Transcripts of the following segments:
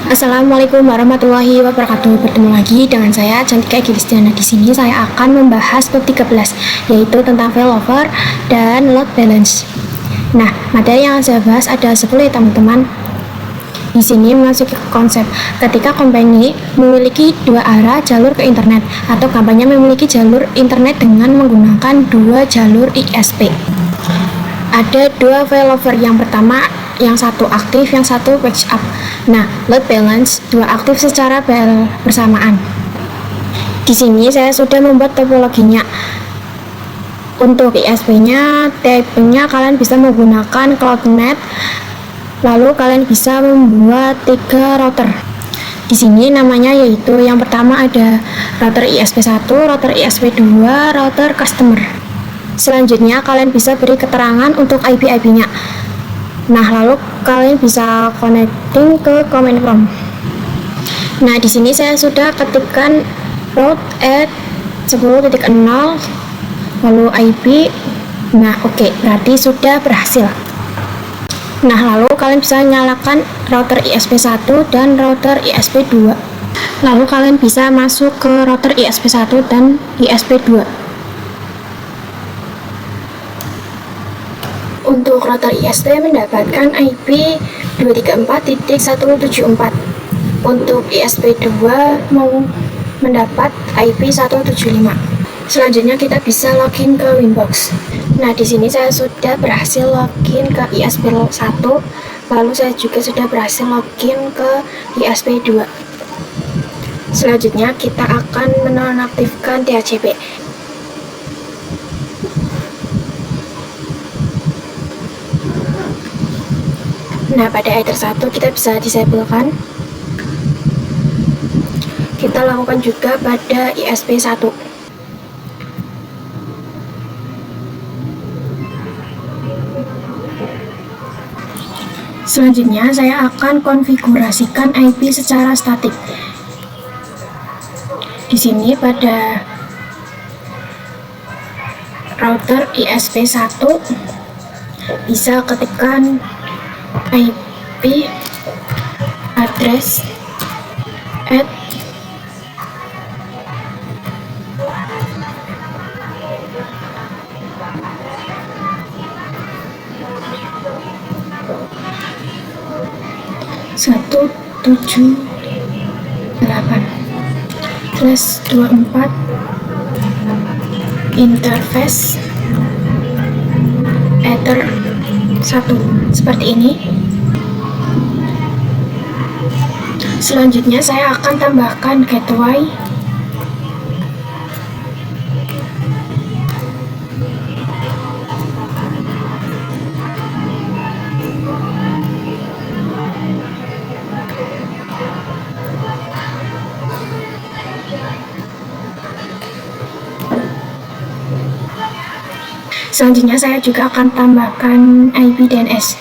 Assalamualaikum warahmatullahi wabarakatuh. Bertemu lagi dengan saya Cantika Gistiana. Di sini saya akan membahas bab 13, yaitu tentang failover dan load balance. Nah, materi yang saya bahas ada 10 ya teman-teman. Di sini memasuki konsep ketika company memiliki dua arah jalur ke internet atau kampanye memiliki jalur internet dengan menggunakan dua jalur ISP. Ada dua failover, yang pertama yang satu aktif, yang satu backup. Nah, load balance dua aktif secara bersamaan. Di sini saya sudah membuat topologinya. Untuk ISP-nya, tipe-nya kalian bisa menggunakan CloudNet. Lalu kalian bisa membuat 3 router. Di sini namanya yaitu yang pertama ada router ISP1, router ISP2, router customer. Selanjutnya kalian bisa beri keterangan untuk IP-nya. Nah, lalu kalian bisa connecting ke command prompt. Nah, di sini saya sudah ketikkan route at 10.0 lalu IP. Nah, oke, berarti sudah berhasil. Nah, lalu kalian bisa nyalakan router ISP1 dan router ISP2. Lalu kalian bisa masuk ke router ISP1 dan ISP2. Untuk router ISP mendapatkan IP 234.174. Untuk ISP2 mau mendapat IP 175. Selanjutnya kita bisa login ke Winbox. Nah, di sini saya sudah berhasil login ke ISP1, lalu saya juga sudah berhasil login ke ISP2. Selanjutnya kita akan menonaktifkan DHCP. Nah, pada Ether 1 kita bisa disablekan. Kita lakukan juga pada ISP1. Selanjutnya saya akan konfigurasikan IP secara statik. Di sini pada router ISP1 bisa ketikkan IP address at 178/24 interface Ether 1 seperti ini. Selanjutnya saya akan tambahkan gateway. Selanjutnya saya juga akan tambahkan IP DNS.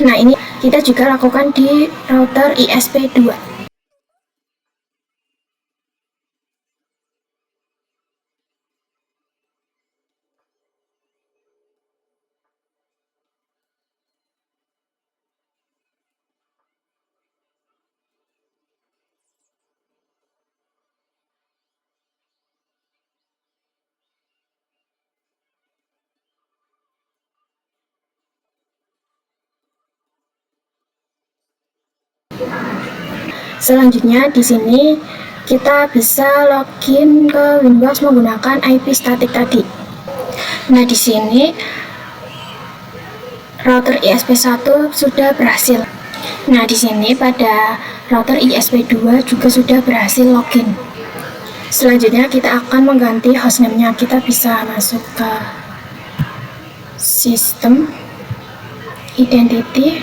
Nah, ini kita juga lakukan di router ISP2. Selanjutnya di sini kita bisa login ke Windows menggunakan IP statik tadi. Nah, di sini router ISP1 sudah berhasil. Nah, di sini pada router ISP2 juga sudah berhasil login. Selanjutnya kita akan mengganti hostname-nya. Kita bisa masuk ke sistem identity.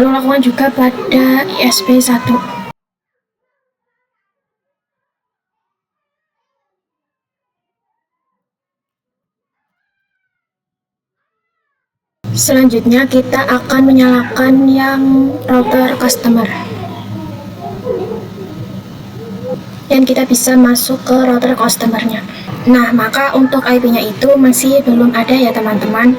Lalu lakukan juga pada ISP1. Selanjutnya kita akan menyalakan yang router customer. Dan kita bisa masuk ke router customernya. Nah, maka untuk IP-nya itu masih belum ada ya teman-teman.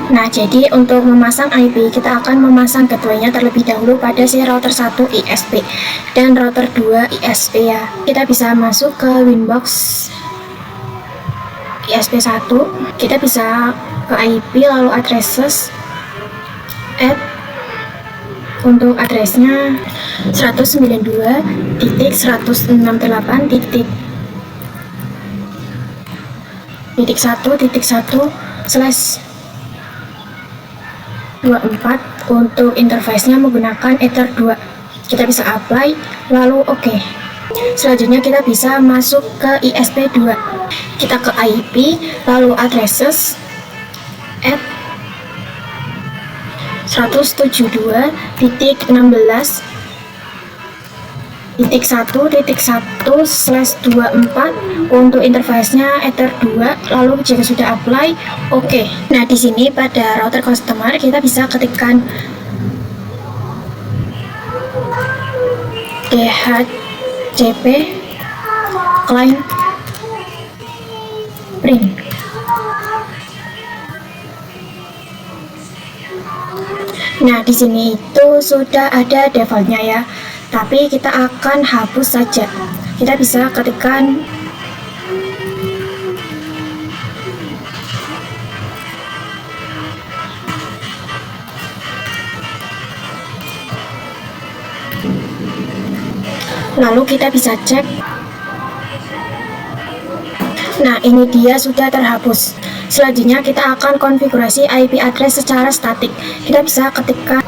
Nah, jadi untuk memasang IP, kita akan memasang gateway-nya terlebih dahulu pada si router 1 ISP dan router 2 ISP ya. Kita bisa masuk ke Winbox ISP 1, kita bisa ke IP lalu addresses, add, untuk addressnya 192.168.1.1/24 untuk interface-nya menggunakan Ether 2. Kita bisa apply lalu OK. Selanjutnya kita bisa masuk ke ISP 2. Kita ke IP lalu addresses, add 172.16.1.1/24 untuk interface-nya Ether 2. Lalu jika sudah apply, oke. Nah, di sini pada router customer kita bisa ketikkan DHCP client print. Nah, di sini itu sudah ada defaultnya ya. Tapi kita akan hapus saja. Kita bisa ketikkan lalu kita bisa cek. Nah, ini dia sudah terhapus. Selanjutnya kita akan konfigurasi IP address secara statik. Kita bisa ketikkan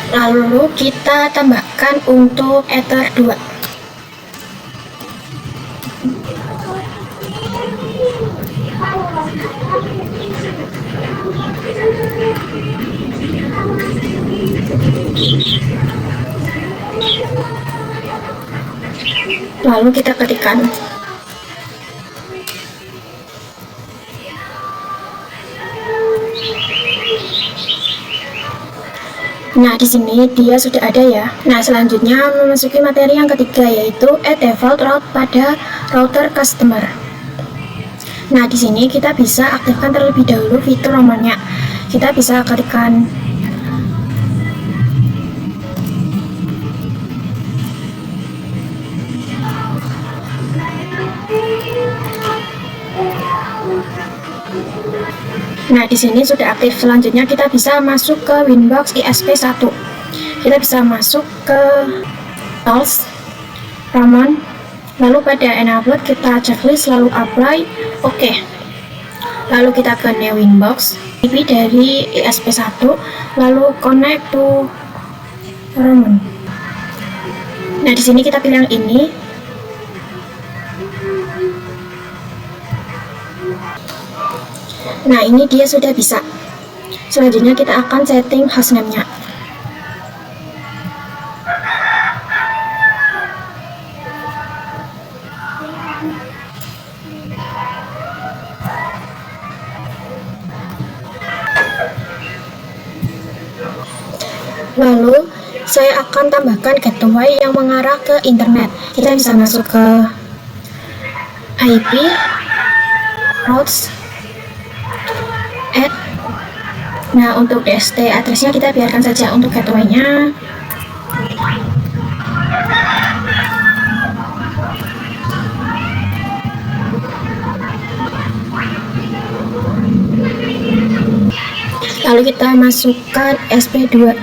lalu kita tambahkan untuk Ether 2. Lalu kita ketikkan nah, di sini dia sudah ada ya. Nah, selanjutnya memasuki materi yang ketiga, yaitu add default route pada router customer. Nah, di sini kita bisa aktifkan terlebih dahulu fitur nomornya. Kita bisa ketikkan nah, di sini sudah aktif. Selanjutnya kita bisa masuk ke Winbox ISP 1. Kita bisa masuk ke Pulse, Ramon, lalu pada enable kita checklist lalu apply, oke. Lalu kita ke new Winbox IP dari ISP 1, lalu connect to Ramon. Nah, di sini kita pilih yang ini. Nah, ini dia sudah bisa. Selanjutnya kita akan setting hostname-nya. Lalu saya akan tambahkan gateway yang mengarah ke internet. Kita bisa masuk ke IP, routes, add. Nah, untuk DST addressnya kita biarkan saja untuk gateway-nya. Lalu kita masukkan SP2.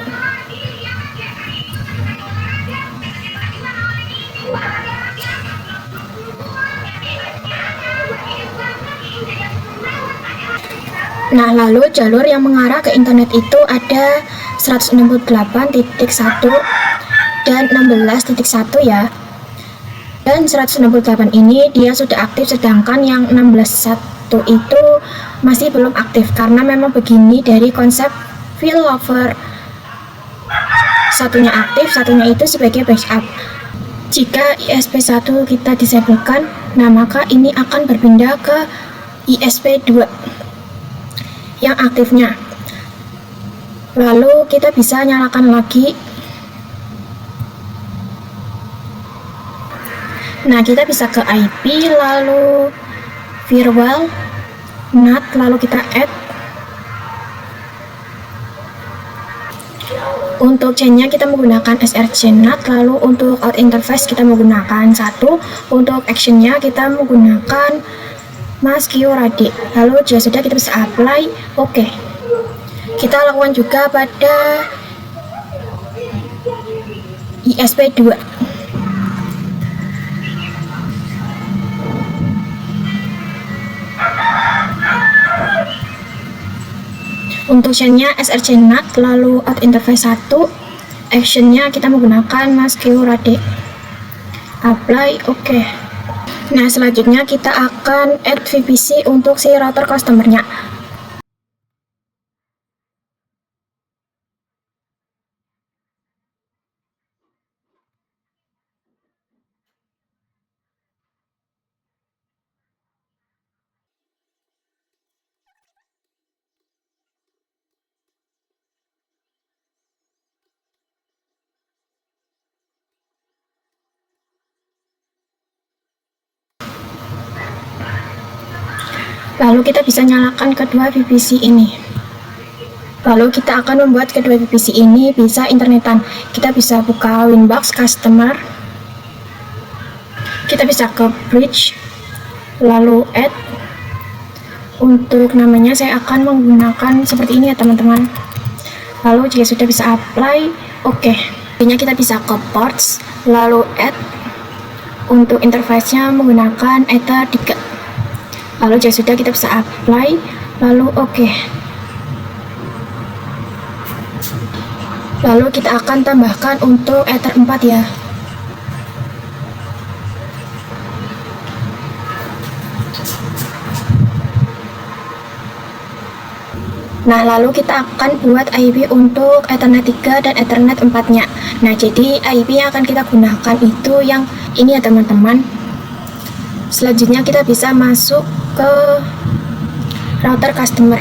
Nah, lalu jalur yang mengarah ke internet itu ada 168.1 dan 16.1 ya. Dan 168 ini dia sudah aktif, sedangkan yang 16.1 itu masih belum aktif karena memang begini dari konsep failover. Satunya aktif, satunya itu sebagai backup. Jika ISP1 kita disablekan, nah maka ini akan berpindah ke ISP2 yang aktifnya. Lalu kita bisa nyalakan lagi. Nah, kita bisa ke IP, lalu firewall, NAT, lalu kita add. Untuk chainnya kita menggunakan src NAT, lalu untuk out interface kita menggunakan 1, untuk actionnya kita menggunakan MaskQRadik. Lalu jika sudah, kita bisa apply, oke. Kita lakukan juga pada ISP2. Untuk chainnya src NAT, lalu out interface 1, actionnya kita menggunakan MaskQRadik. Apply, oke. Nah, selanjutnya kita akan add VPC untuk si router customernya. Lalu kita bisa nyalakan kedua VPC ini. Lalu kita akan membuat kedua VPC ini bisa internetan. Kita bisa buka Winbox Customer. Kita bisa ke Bridge, lalu Add. Untuk namanya saya akan menggunakan seperti ini ya teman-teman. Lalu jika sudah, bisa apply, oke. Ini kita bisa ke Ports, lalu Add. Untuk interface-nya menggunakan Ether 3. Lalu jika sudah, kita bisa apply, lalu oke. Lalu kita akan tambahkan untuk Ether 4 ya. Nah, lalu kita akan buat IP untuk Ethernet 3 dan Ethernet 4-nya. Nah, jadi IP yang akan kita gunakan itu yang ini ya teman-teman. Selanjutnya kita bisa masuk ke router customer.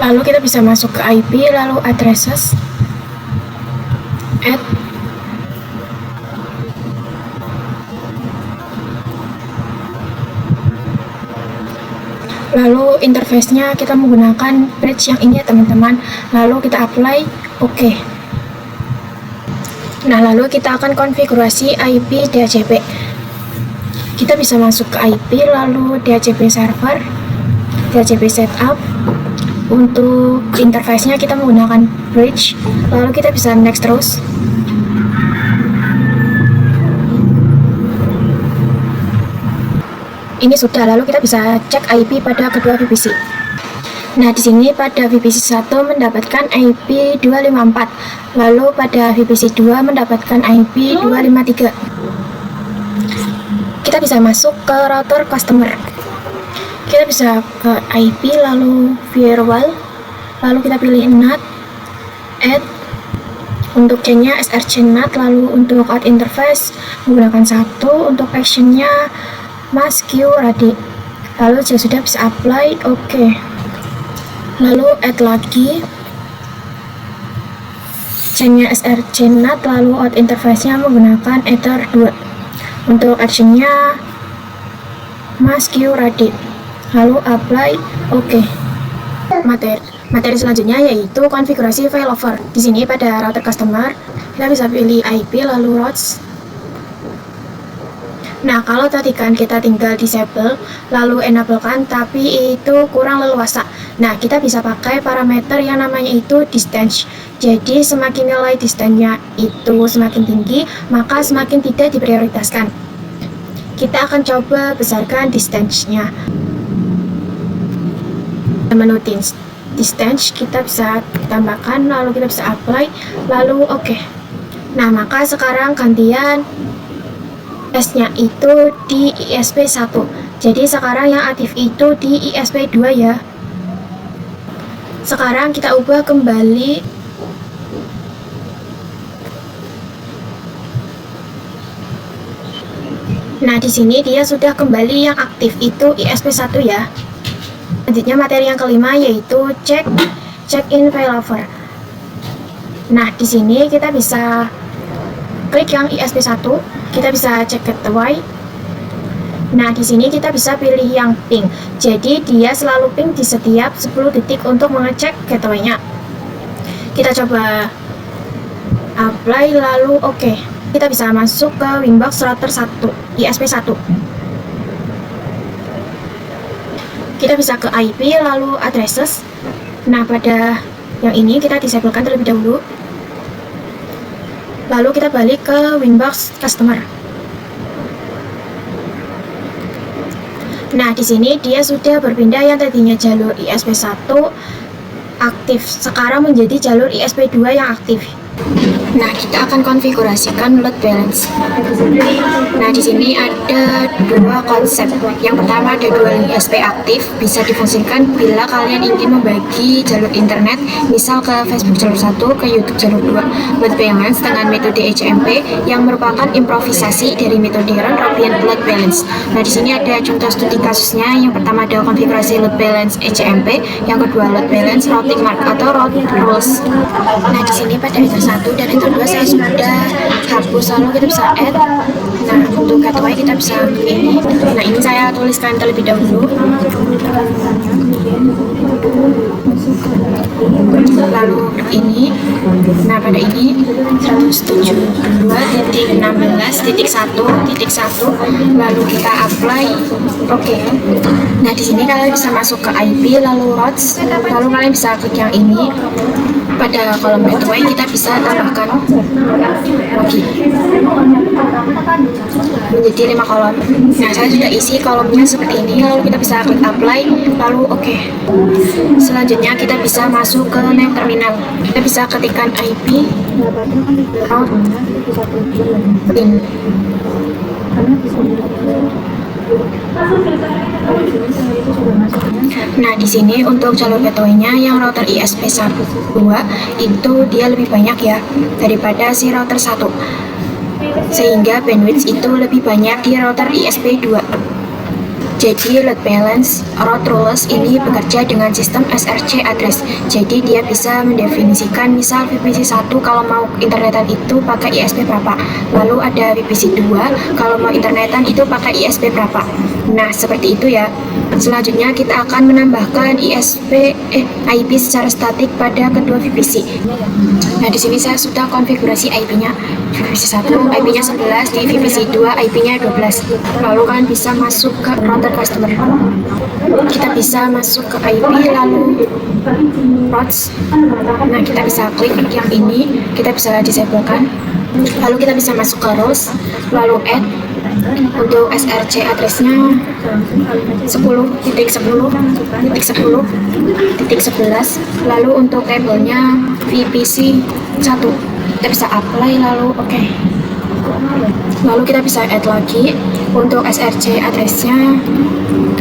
Lalu kita bisa masuk ke IP, lalu addresses, add. Lalu interface-nya kita menggunakan bridge yang ini ya teman-teman. Lalu kita apply, oke. Nah, lalu kita akan konfigurasi IP DHCP. Kita bisa masuk ke IP, lalu DHCP server, DHCP setup. Untuk interface-nya kita menggunakan bridge, lalu kita bisa next terus. Ini sudah, lalu kita bisa cek IP pada kedua VPC. Nah, di sini pada VPC 1 mendapatkan IP 254, lalu pada VPC 2 mendapatkan IP 253. Kita bisa masuk ke router customer. Kita bisa ke IP, lalu firewall, lalu kita pilih NAT, add. Untuk chainnya src NAT, lalu untuk out interface menggunakan 1, untuk actionnya MaskQRadik. Lalu jika sudah, bisa apply, oke. Lalu add lagi chainnya src NAT, lalu out interface-nya menggunakan Ether 2. Untuk actionnya MaskQRadik, lalu apply, oke. Materi selanjutnya yaitu konfigurasi failover. Di sini pada router customer kita bisa pilih IP, lalu routes. Nah, kalau tadi kan kita tinggal disable lalu enable kan, tapi itu kurang leluasa. Nah, kita bisa pakai parameter yang namanya itu distance. Jadi semakin nilai distance-nya itu semakin tinggi, maka semakin tidak diprioritaskan. kita akan coba besarkan distance-nya. Menu distance kita bisa tambahkan, lalu kita bisa apply, lalu oke. Nah, maka sekarang gantian S-nya itu di ISP1. Jadi sekarang yang aktif itu di ISP2 ya. Sekarang kita ubah kembali. Nah, di sini dia sudah kembali yang aktif itu ISP1 ya. Selanjutnya materi yang kelima yaitu check in failover. Nah, di sini kita bisa klik yang ISP1, kita bisa cek gateway. Nah, di sini kita bisa pilih yang ping. Jadi dia selalu ping di setiap 10 detik untuk mengecek gateway-nya. Kita coba apply lalu oke. Kita bisa masuk ke Winbox router 1, ISP1. Kita bisa ke IP lalu addresses. Nah, pada yang ini kita disablekan terlebih dahulu. Lalu kita balik ke Winbox customer. Nah, di sini dia sudah berpindah yang tadinya jalur ISP1 aktif, sekarang menjadi jalur ISP2 yang aktif. Nah, kita akan konfigurasikan load balance. Nah, di sini ada dua konsep. Yang pertama ada dual ISP aktif, bisa difungsikan bila kalian ingin membagi jalur internet, misal ke Facebook jalur 1, ke YouTube jalur 2. Load balance dengan metode HMP yang merupakan improvisasi dari metode Round-Robin load balance. Nah, di sini ada contoh studi kasusnya. Yang pertama ada konfigurasi load balance HMP, yang kedua load balance routing mark atau route rules. Nah, di sini pada router 1 dan router 2 saya sudah hapus, lalu kita bisa add. Nah, untuk gateway kita bisa ini. Nah, ini saya tuliskan terlebih dahulu. Lalu ini, nah pada ini 172.16.1.1, lalu kita apply, oke. Nah, di sini kalian bisa masuk ke IP lalu routes, lalu kalian bisa klik yang ini. Pada kolom gateway kita bisa tambahkan lagi menjadi 5 kolom. Nah, saya sudah isi kolomnya seperti ini, lalu kita bisa klik apply lalu oke. Selanjutnya kita bisa masuk ke name terminal. Kita bisa ketikkan IP out in. Nah, di sini untuk jalur gateway-nya yang router ISP1 itu dia lebih banyak ya daripada si router 1. Sehingga bandwidth itu lebih banyak di router ISP2. Jadi load balance route rules ini bekerja dengan sistem SRC address. Jadi dia bisa mendefinisikan misal VPC 1 kalau mau internetan itu pakai ISP berapa. Lalu ada VPC 2 kalau mau internetan itu pakai ISP berapa. Nah, seperti itu ya. Selanjutnya kita akan menambahkan IP secara statik pada kedua VPC. Nah, di sini saya sudah konfigurasi IP-nya. VPC 1 IP-nya 11, di VPC 2 IP-nya 12. Lalu kalian bisa masuk ke router customer. Kita bisa masuk ke IP lalu routes. Nah, kita bisa klik yang ini, kita bisa disablekan. Lalu kita bisa masuk ke rules, lalu add. Untuk SRC addressnya 10.10.10.11. Lalu untuk tabelnya VPC 1 kita bisa apply lalu oke. Lalu kita bisa add lagi. Untuk SRC addressnya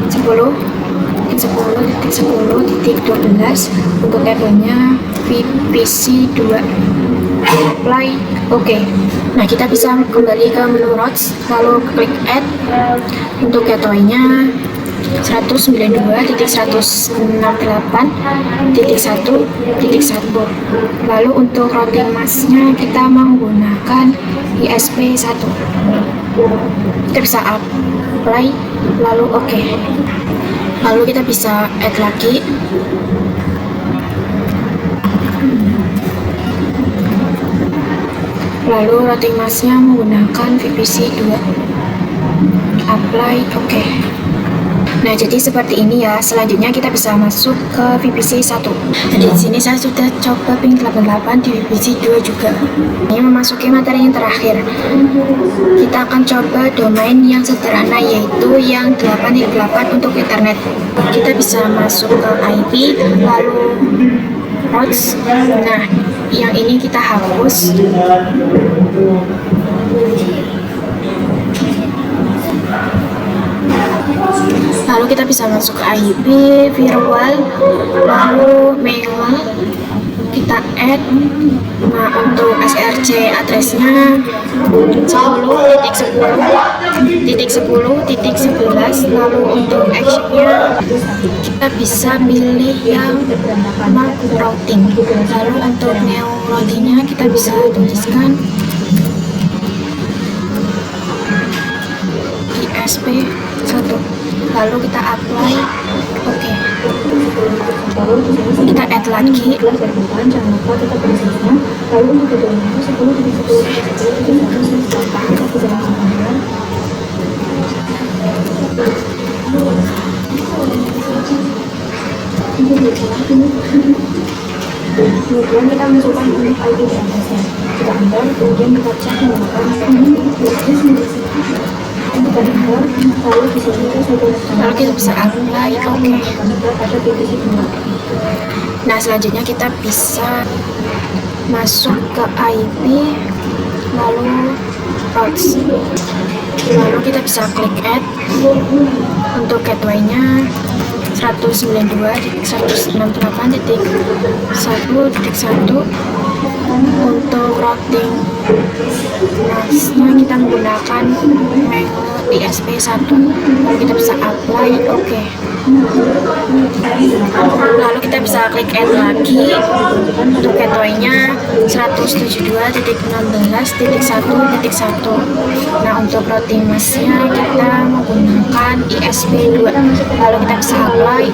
10.10.10.12. Untuk tabelnya VPC 2 apply oke. Nah, kita bisa kembali ke menu routes lalu klik add. Untuk gateway-nya 192.168.1.1. lalu untuk routing mask-nya kita menggunakan ISP1. Kita bisa apply lalu oke. Lalu kita bisa add lagi. Lalu routing mask-nya menggunakan VPC 2. Apply oke. Nah, jadi seperti ini ya. Selanjutnya kita bisa masuk ke VPC 1. Nah, di sini saya sudah coba ping 88 di VPC 2 juga. Ini memasuki materi yang terakhir. Kita akan coba domain yang sederhana, yaitu yang 8.8 untuk internet. Kita bisa masuk ke IP, lalu ports. Nah, yang ini kita hapus. Lalu kita bisa masuk ke IP, firewall, lalu mail, kita add. Nah, untuk src addressnya 10.10.10.11. lalu untuk actionnya kita bisa pilih yang mark routing. Lalu untuk neo routingnya kita bisa tuliskan ISP1, lalu kita apply. Oke. Kita add lagi. Jangan lupa tetap prosesnya. Lalu untuk videonya 10.11. Kemudian kita masukkan untuk ID dan addressnya. Kita enter, kemudian kita cek menggunakan lalu kita bisa apply. Oke. Nah, selanjutnya kita bisa masuk ke IP, lalu routes, lalu kita bisa klik add. Untuk gateway-nya 192.168.1.1. untuk routing masnya kita menggunakan ISP1. lalu kita bisa apply. Oke. Lalu kita bisa klik add lagi. Untuk gateway-nya 172.16.1.1. Nah, untuk routing masnya kita menggunakan ISP2. lalu kita bisa apply.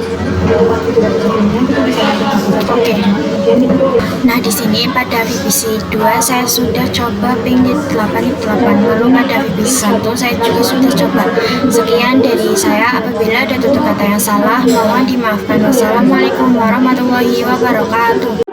Oke. Nah, di sini pada VPC 2 saya sudah coba ping 8.8, lalu pada VPC 1 saya juga sudah coba. Sekian dari saya. Apabila ada tutur kata yang salah, mohon dimaafkan. Wassalamualaikum warahmatullahi wabarakatuh.